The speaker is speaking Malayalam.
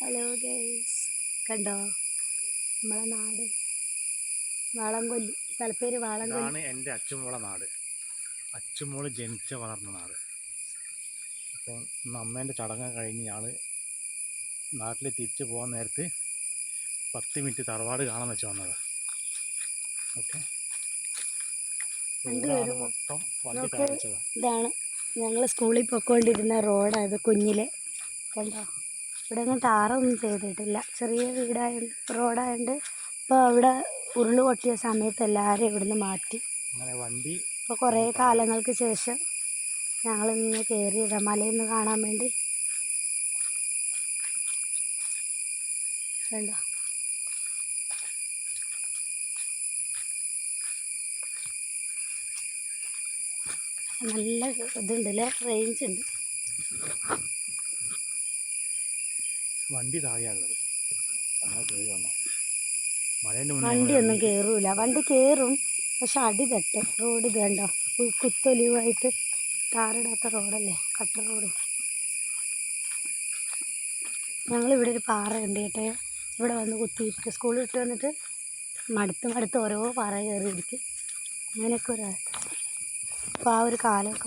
ഹലോ ഗൈസ്, കണ്ടോ നമ്മളെ നാട് വാളംകൊല്ലി. സ്ഥലപ്പേര് വാളംകൊല്ലി. ഇതാണ് എൻ്റെ അച്ചുമോളെ നാട്. അച്ചുമോള് ജനിച്ച വളർന്ന നാട്. അപ്പോൾ ഇന്ന് അമ്മേൻ്റെ ചടങ്ങ് കഴിഞ്ഞ് ഞങ്ങൾ നാട്ടിൽ തിരിച്ചു പോകാൻ നേരത്ത് 10 മിനിറ്റ് തറവാട് കാണാൻ വെച്ച് വന്നത്. ഓക്കെ, മൊത്തം വണ്ടി കാണിച്ചത്. ഇതാണ് ഞങ്ങൾ സ്കൂളിൽ പോയിക്കൊണ്ടിരുന്ന റോഡായത്. കുഞ്ഞിലെ കണ്ടോ, ഇവിടെ ഒന്നും ടാറൊന്നും ചെയ്തിട്ടില്ല. ചെറിയ റോഡായതുകൊണ്ട് ഇപ്പോൾ അവിടെ ഉരുള് പൊട്ടിയ സമയത്ത് എല്ലാവരും ഇവിടുന്ന് മാറ്റി. അങ്ങനെ വണ്ടി ഇപ്പോൾ കുറേ കാലങ്ങൾക്ക് ശേഷം ഞങ്ങളിന്ന് കയറിയതാണ് മലയൊന്ന് കാണാൻ വേണ്ടി. കണ്ടോ, നല്ല ഇതുണ്ടല്ലേ, റേഞ്ച് ഉണ്ട്. വണ്ടി താഴെയുള്ളത് വണ്ടിയൊന്നും കയറൂല. വണ്ടി കയറും, പക്ഷെ അടി തട്ടും. റോഡ് ഇത് കണ്ടോ, കുത്തൊലിവായിട്ട് ടാറിടാത്ത റോഡല്ലേ, കട്ട റോഡ്. ഞങ്ങളിവിടെ ഒരു പാറ ഉണ്ട് കേട്ടോ, ഇവിടെ വന്ന് കുത്തിയിരിക്കും. സ്കൂളിൽ വിട്ട് വന്നിട്ട് മടുത്ത് ഓരോ പാറ കയറി ഇരിക്കും. അങ്ങനെയൊക്കെ ഒരു അപ്പോൾ ആ ഒരു കാലമൊക്കെ